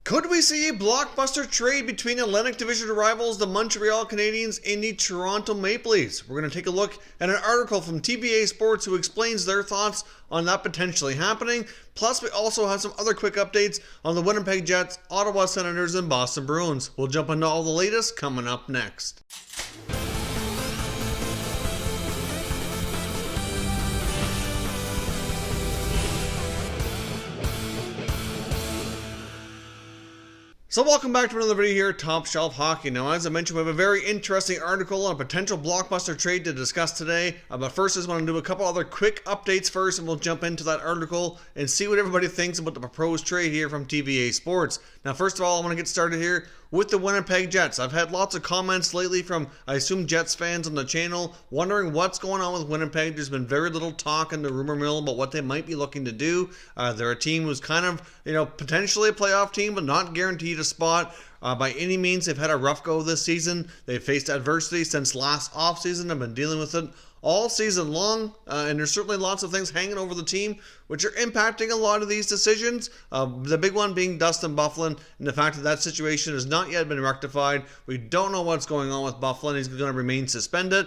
Could we see a blockbuster trade between Atlantic Division rivals, the Montreal Canadiens and the Toronto Maple Leafs? We're going to take a look at an article from TBA Sports who explains their thoughts on that potentially happening. Plus, we also have some other quick updates on the Winnipeg Jets, Ottawa Senators, and Boston Bruins. We'll jump into all the latest coming up next. So welcome back to another video here at Top Shelf Hockey. Now, as I mentioned, we have a very interesting article on a potential blockbuster trade to discuss today. But first, I just want to do a couple other quick updates first, and we'll jump into that article and see what everybody thinks about the proposed trade here from TBA Sports. Now, first of all, I want to get started here with the Winnipeg Jets. I've had lots of comments lately from, I assume, Jets fans on the channel wondering what's going on with Winnipeg. There's been very little talk in the rumor mill about what they might be looking to do. They're a team who's kind of, potentially a playoff team, but not guaranteed a spot. By any means, they've had a rough go this season. They've faced adversity since last offseason. I've been dealing with it all season long, and there's certainly lots of things hanging over the team which are impacting a lot of these decisions. The big one being Dustin Byfuglien, and the fact that that situation has not yet been rectified. We don't know what's going on with Byfuglien. He's going to remain suspended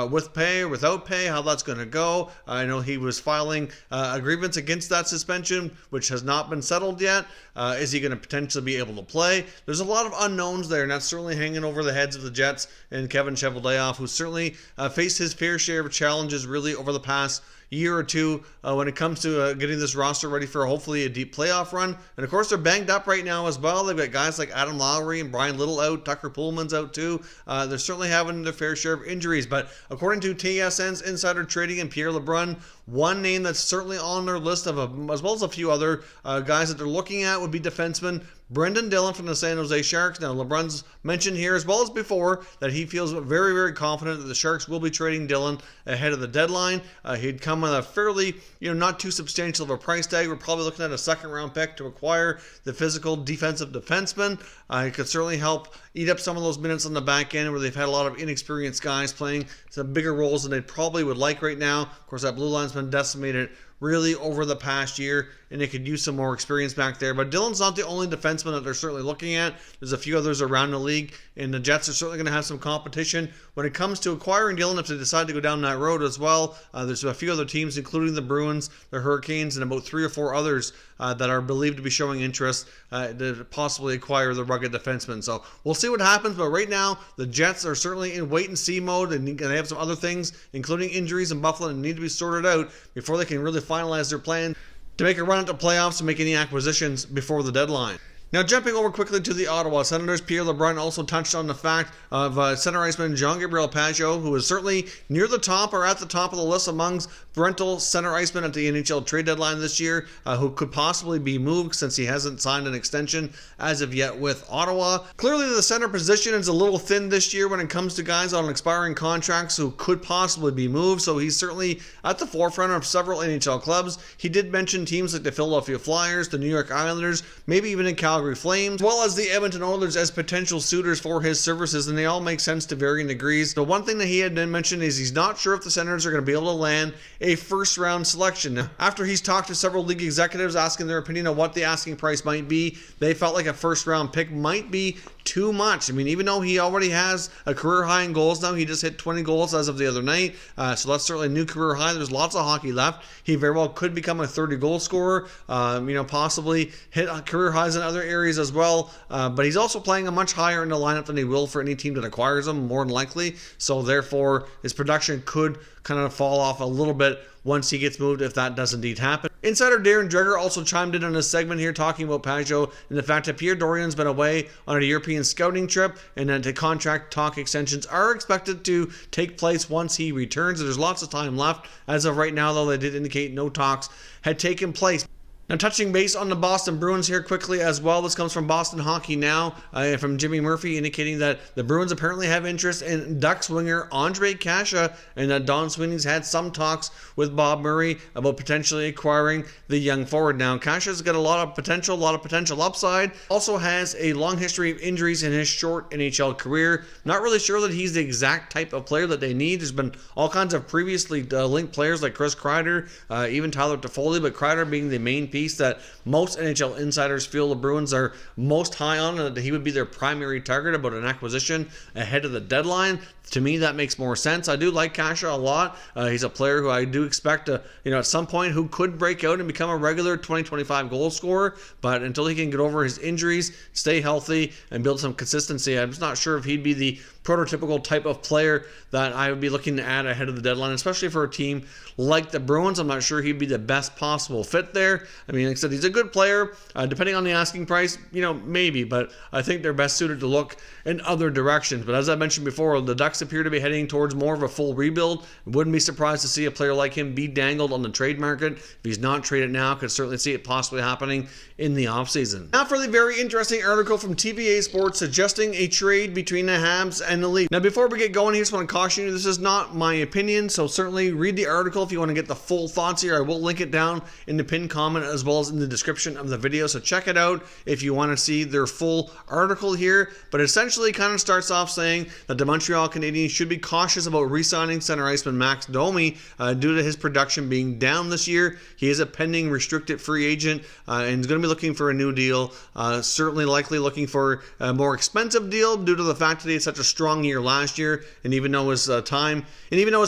with pay or without pay, how that's going to go. I know he was filing a grievance against that suspension, which has not been settled yet. Is he going to potentially be able to play? There's a lot of unknowns there, and that's certainly hanging over the heads of the Jets and Kevin Cheveldayoff, who certainly faced his fair share of challenges really over the past year or two when it comes to getting this roster ready for hopefully a deep playoff run. And of course, they're banged up right now as well. They've got guys like Adam Lowry and Brian Little out. Tucker Pullman's out too. They're certainly having their fair share of injuries. But according to TSN's Insider Trading and Pierre LeBrun, one name that's certainly on their list of as well as a few other guys that they're looking at would be defenseman Brendan Dillon from the San Jose Sharks. Now, LeBrun's mentioned here, as well as before, that he feels very, very confident that the Sharks will be trading Dillon ahead of the deadline. He'd come with a fairly, not too substantial of a price tag. We're probably looking at a second-round pick to acquire the physical defensive defenseman. He could certainly help eat up some of those minutes on the back end where they've had a lot of inexperienced guys playing some bigger roles than they probably would like right now. Of course, that blue line's been decimated really over the past year, and they could use some more experience back there. But Dillon's not the only defenseman that they're certainly looking at. There's a few others around the league, and the Jets are certainly going to have some competition when it comes to acquiring Dillon if they decide to go down that road as well. There's a few other teams, including the Bruins, the Hurricanes, and about 3 or 4 others that are believed to be showing interest to possibly acquire the rugged defenseman. So we'll see what happens, but right now the Jets are certainly in wait-and-see mode, and they have some other things, including injuries and Byfuglien, that need to be sorted out before they can really finalize their plan to make a run at the playoffs and make any acquisitions before the deadline. Now, jumping over quickly to the Ottawa Senators, Pierre LeBrun also touched on the fact of center iceman Jean-Gabriel Pageau, who is certainly near the top or at the top of the list amongst rental center icemen at the NHL Trade Deadline this year, who could possibly be moved since he hasn't signed an extension as of yet with Ottawa. Clearly, the center position is a little thin this year when it comes to guys on expiring contracts who could possibly be moved, so he's certainly at the forefront of several NHL clubs. He did mention teams like the Philadelphia Flyers, the New York Islanders, maybe even in Calgary Flames, as well as the Edmonton Oilers as potential suitors for his services, and they all make sense to varying degrees. The one thing that he had mentioned is he's not sure if the Senators are going to be able to land a first-round selection. Now, after he's talked to several league executives asking their opinion on what the asking price might be, they felt like a first-round pick might be too much. I mean, even though he already has a career high in goals now, he just hit 20 goals as of the other night, so that's certainly a new career high. There's lots of hockey left. He very well could become a 30-goal scorer, possibly hit career highs in other areas as well, but he's also playing a much higher in the lineup than he will for any team that acquires him, more than likely, so therefore his production could kind of fall off a little bit once he gets moved, if that does indeed happen. Insider Darren Dreger also chimed in on this segment here talking about Pageau and the fact that Pierre Dorian's been away on a European scouting trip, and that the contract talk extensions are expected to take place once he returns. There's lots of time left. As of right now, though, they did indicate no talks had taken place. Now, touching base on the Boston Bruins here quickly as well. This comes from Boston Hockey Now, from Jimmy Murphy, indicating that the Bruins apparently have interest in Ducks winger Andre Kasha, and that Don Sweeney's had some talks with Bob Murray about potentially acquiring the young forward. Now, Kasha's got a lot of potential upside. Also has a long history of injuries in his short NHL career. Not really sure that he's the exact type of player that they need. There's been all kinds of previously linked players like Chris Kreider, even Tyler Toffoli, but Kreider being the main piece piece that most NHL insiders feel the Bruins are most high on, and that he would be their primary target about an acquisition ahead of the deadline. To me, that makes more sense. I do like Kasha a lot. He's a player who I do expect to, at some point, who could break out and become a regular 20-25 goal scorer. But until he can get over his injuries, stay healthy, and build some consistency, I'm just not sure if he'd be the prototypical type of player that I would be looking to add ahead of the deadline, especially for a team like the Bruins. I'm not sure he'd be the best possible fit there. I mean, like I said, he's a good player. Depending on the asking price, maybe, but I think they're best suited to look in other directions. But as I mentioned before, the Ducks appear to be heading towards more of a full rebuild. Wouldn't be surprised to see a player like him be dangled on the trade market. If he's not traded now, could certainly see it possibly happening in the offseason. Now for the very interesting article from TVA Sports suggesting a trade between the Habs and the Leafs. Now before we get going, I just want to caution you, this is not my opinion, so certainly read the article if you want to get the full thoughts here. I will link it down in the pinned comment as well as in the description of the video, so check it out if you want to see their full article here. But essentially kind of starts off saying that the Montreal Canadiens should be cautious about re-signing center iceman Max Domi due to his production being down this year. He is a pending restricted free agent and is going to be looking for a new deal. Certainly likely looking for a more expensive deal due to the fact that he had such a strong year last year, and even though his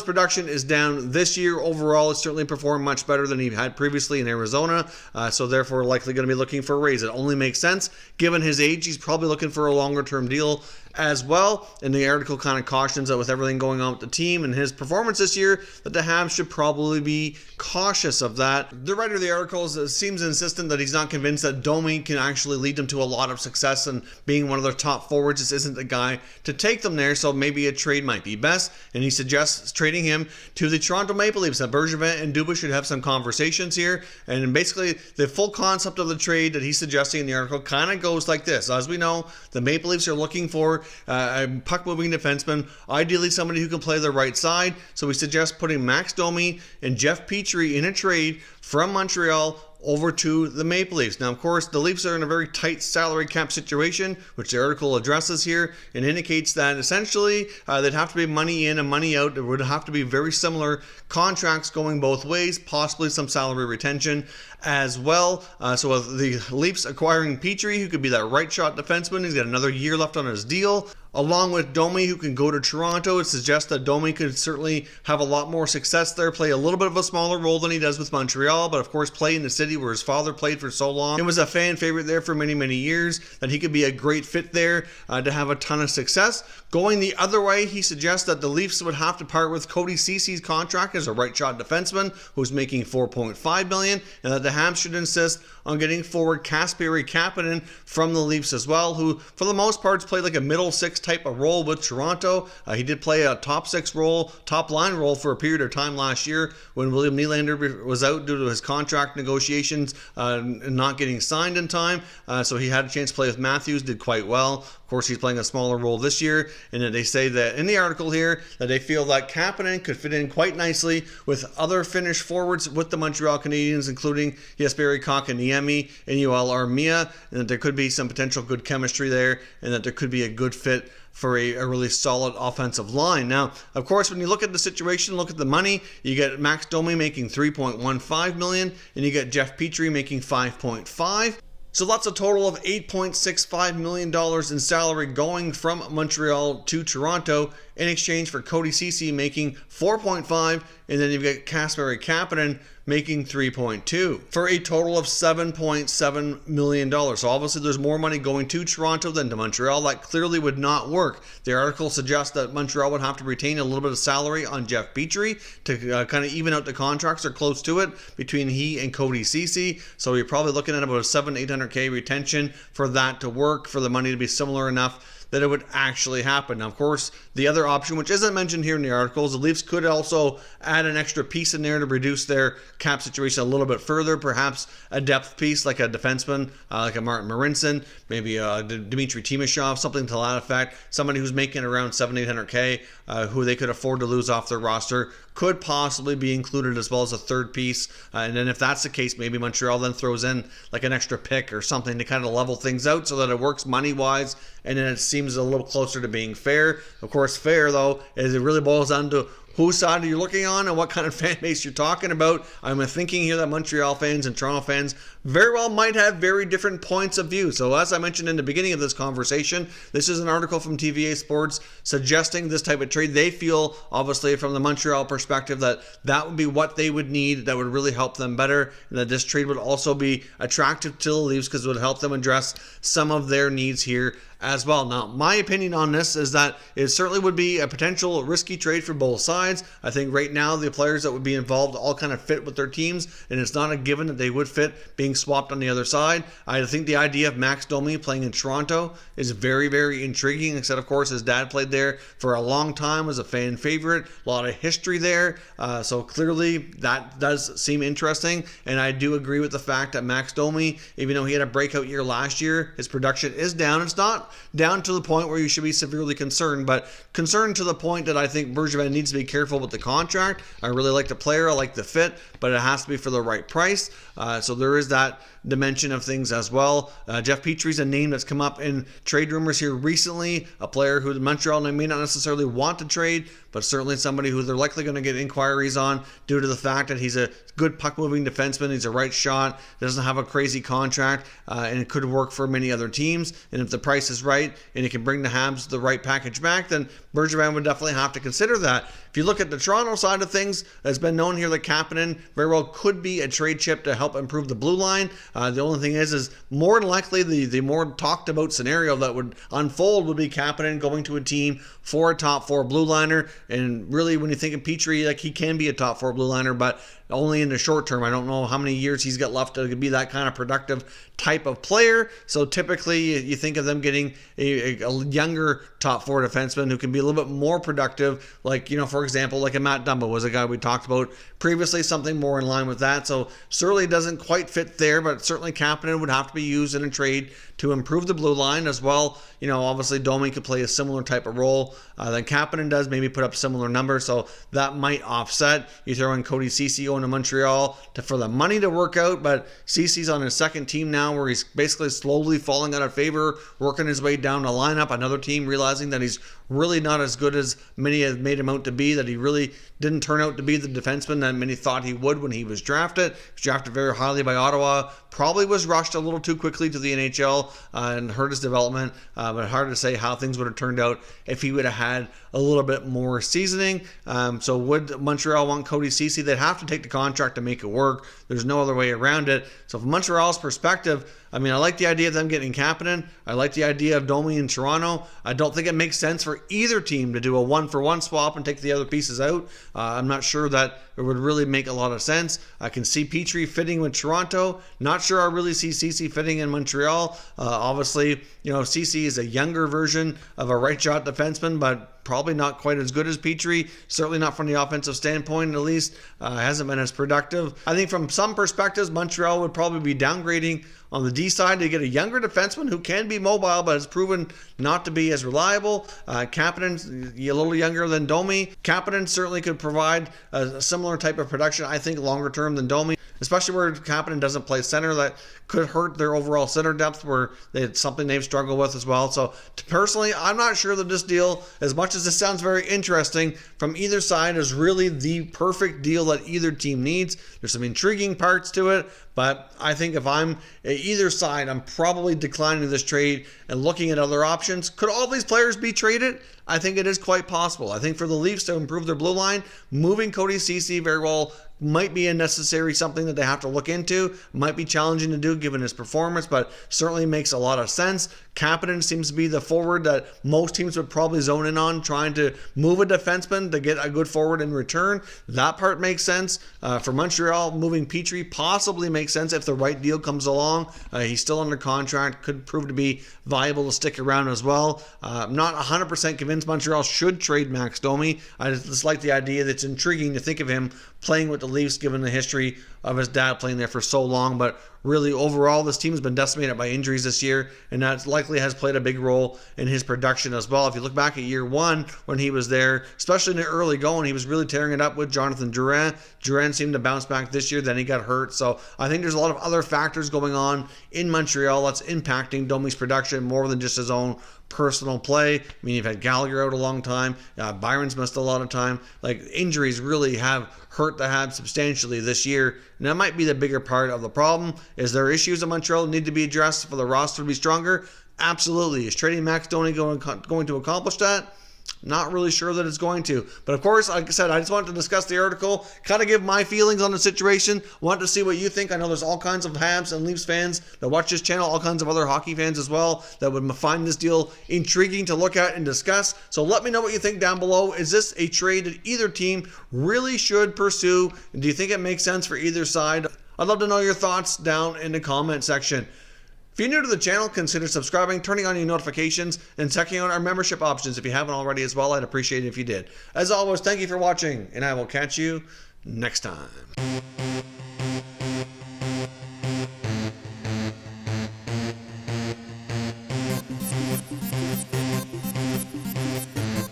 production is down this year, overall it's certainly performed much better than he had previously in Arizona, so therefore likely going to be looking for a raise. It only makes sense given his age. He's probably looking for a longer term deal as well, and the article kind of cautions that with everything going on with the team and his performance this year, that the Habs should probably be cautious of that. The writer of the article seems insistent that he's not convinced that Domi can actually lead them to a lot of success, and being one of their top forwards just isn't the guy to take them there, so maybe a trade might be best, and he suggests trading him to the Toronto Maple Leafs. Now Bergevin and Dubas should have some conversations here, and basically the full concept of the trade that he's suggesting in the article kind of goes like this. As we know, the Maple Leafs are looking for a puck-moving defenseman, ideally somebody who can play the right side, so we suggest putting Max Domi and Jeff Petrie in a trade from Montreal over to the Maple Leafs. Now, of course, the Leafs are in a very tight salary cap situation, which the article addresses here, and indicates that essentially there'd have to be money in and money out. There would have to be very similar contracts going both ways, possibly some salary retention as well. So with the Leafs acquiring Petrie, who could be that right shot defenseman, he's got another year left on his deal, along with Domi, who can go to Toronto. It suggests that Domi could certainly have a lot more success there, play a little bit of a smaller role than he does with Montreal, but of course play in the city where his father played for so long and was a fan favorite there for many, many years, that he could be a great fit there to have a ton of success. Going the other way, he suggests that the Leafs would have to part with Cody Ceci's contract as a right shot defenseman who's making $4.5 million, and that the Habs should insist on getting forward Kasperi Kapanen from the Leafs as well, who for the most part played like a middle six type of role with Toronto. He did play a top line role for a period of time last year when William Nylander was out due to his contract negotiations not getting signed in time. So he had a chance to play with Matthews, did quite well. Of course, he's playing a smaller role this year, and they say that in the article here that they feel that Kapanen could fit in quite nicely with other Finnish forwards with the Montreal Canadiens, including Jesperi Kotkaniemi and Joel Armia, and that there could be some potential good chemistry there, and that there could be a good fit for a really solid offensive line. Now, of course, when you look at the situation, look at the money, you get Max Domi making $3.15 million, and you get Jeff Petrie making $5.5. So that's a total of $8.65 million in salary going from Montreal to Toronto in exchange for Cody Ceci making $4.5, and then you've got Kasperi Kapanen making $3.2 for a total of $7.7 million. So obviously there's more money going to Toronto than to Montreal. That clearly would not work. The article suggests that Montreal would have to retain a little bit of salary on Jeff Petrie to kind of even out the contracts or close to it between he and Cody Ceci. So you're probably looking at about a $700,000-800,000 retention for that to work, for the money to be similar enough that it would actually happen. Now, of course, the other option, which isn't mentioned here in the article, is the Leafs could also add an extra piece in there to reduce their cap situation a little bit further, perhaps a depth piece like a defenseman, like a Martin Marincin, maybe a Dmitry Timashov, something to that effect, somebody who's making around $700,000-800,000, who they could afford to lose off their roster, could possibly be included as well as a third piece. And then if that's the case, maybe Montreal then throws in like an extra pick or something to kind of level things out so that it works money-wise, and then it seems a little closer to being fair. Of course, fair, though, is it really boils down to whose side you're looking on and what kind of fan base you're talking about. I'm thinking here that Montreal fans and Toronto fans very well might have very different points of view. So as I mentioned in the beginning of this conversation, this is an article from TVA Sports suggesting this type of trade. They feel, obviously, from the Montreal perspective, that would be what they would need, that would really help them better, and that this trade would also be attractive to the Leafs because it would help them address some of their needs here as well. Now, my opinion on this is that it certainly would be a potential risky trade for both sides. I think right now the players that would be involved all kind of fit with their teams, and it's not a given that they would fit being swapped on the other side. I think the idea of Max Domi playing in Toronto is very, very intriguing, except of course his dad played there for a long time, was a fan favorite, a lot of history there, so clearly that does seem interesting, and I do agree with the fact that Max Domi, even though he had a breakout year last year, his production is down. It's not down to the point where you should be severely concerned, but concerned to the point that I think Bergevin needs to be careful with the contract. I really like the player, I like the fit, but it has to be for the right price. So there is that dimension of things as well. Jeff Petry's a name that's come up in trade rumors here recently, a player who Montreal may not necessarily want to trade, but certainly somebody who they're likely going to get inquiries on due to the fact that he's a good puck-moving defenseman, he's a right shot, doesn't have a crazy contract, and it could work for many other teams. And if the price is right and it can bring the Habs the right package back, then Bergevin would definitely have to consider that. If you look at the Toronto side of things, it's been known here that Kapanen very well could be a trade chip to help improve the blue line. The only thing is more than likely the more talked about scenario that would unfold would be Kapanen going to a team for a top four blue liner. And really, when you think of Petry, like, he can be a top four blue liner, but only in the short term. I don't know how many years he's got left to be that kind of productive type of player. So typically you think of them getting a younger top four defenseman who can be a little bit more productive, like, for example, like a Matt Dumba was a guy we talked about previously, something more in line with that. So certainly doesn't quite fit there, but certainly Kapanen would have to be used in a trade to improve the blue line as well. Obviously Domi could play a similar type of role than Kapanen does, maybe put up similar numbers, so that might offset. You throw in Cody Ceci going to Montreal for the money to work out, but Ceci's on his second team now where he's basically slowly falling out of favor, working his way down the lineup. Another team realizing that he's really not as good as many have made him out to be, that he really didn't turn out to be the defenseman that many thought he would when he was drafted. He was drafted very highly by Ottawa, probably was rushed a little too quickly to the NHL and hurt his development, but hard to say how things would have turned out if he would have had a little bit more seasoning. So would Montreal want Cody Ceci? They'd have to take the contract to make it work. There's no other way around it. So from Montreal's perspective, I like the idea of them getting Kapanen. I like the idea of Domi in Toronto. I don't think it makes sense for either team to do a one-for-one swap and take the other pieces out. I'm not sure that it would really make a lot of sense. I can see Petry fitting with Toronto. Not sure I really see Ceci fitting in Montreal. Obviously, Ceci is a younger version of a right shot defenseman, but probably not quite as good as Petry. Certainly not from the offensive standpoint, at least. Hasn't been as productive. I think from some perspectives, Montreal would probably be downgrading on the D side to get a younger defenseman who can be mobile but has proven not to be as reliable. Kapanen's a little younger than Domi. Kapanen certainly could provide a similar type of production, I think, longer term than Domi, especially where Kapanen doesn't play center. That could hurt their overall center depth, where it's something they've struggled with as well. So personally, I'm not sure that this deal, as much as this sounds very interesting from either side, is really the perfect deal that either team needs. There's some intriguing parts to it, but I think if I'm either side, I'm probably declining this trade and looking at other options. Could all these players be traded? I think it is quite possible. I think for the Leafs to improve their blue line, moving Cody Ceci very well might be a necessary something that they have to look into. Might be challenging to do given his performance, but certainly makes a lot of sense. Kapanen seems to be the forward that most teams would probably zone in on, trying to move a defenseman to get a good forward in return. That part makes sense. For Montreal, moving Petry possibly makes sense if the right deal comes along. He's still under contract, could prove to be viable to stick around as well. I'm not 100% convinced Montreal should trade Max Domi. I just like the idea that it's intriguing to think of him playing with the Leafs given the history of his dad playing there for so long, but really overall this team has been decimated by injuries this year, and that likely has played a big role in his production as well. If you look back at year one when he was there, especially in the early going, he was really tearing it up with Jonathan Drouin. Drouin seemed to bounce back this year, then he got hurt. So I think there's a lot of other factors going on in Montreal that's impacting Domi's production more than just his own personal play. I mean, you've had Gallagher out a long time. Byron's missed a lot of time. Like, injuries really have hurt the Habs substantially this year, and that might be the bigger part of the problem. Is there issues in Montreal that need to be addressed for the roster to be stronger? Absolutely. Is trading Max Domi going to accomplish that? Not really sure that it's going to. But of course, like I said, I just wanted to discuss the article, kind of give my feelings on the situation. Wanted to see what you think. I know there's all kinds of Habs and Leafs fans that watch this channel, all kinds of other hockey fans as well, that would find this deal intriguing to look at and discuss. So let me know what you think down below. Is this a trade that either team really should pursue? Do you think it makes sense for either side? I'd love to know your thoughts down in the comment section. If you're new to the channel, consider subscribing, turning on your notifications, and checking out our membership options if you haven't already as well. I'd appreciate it if you did. As always, thank you for watching, and I will catch you next time.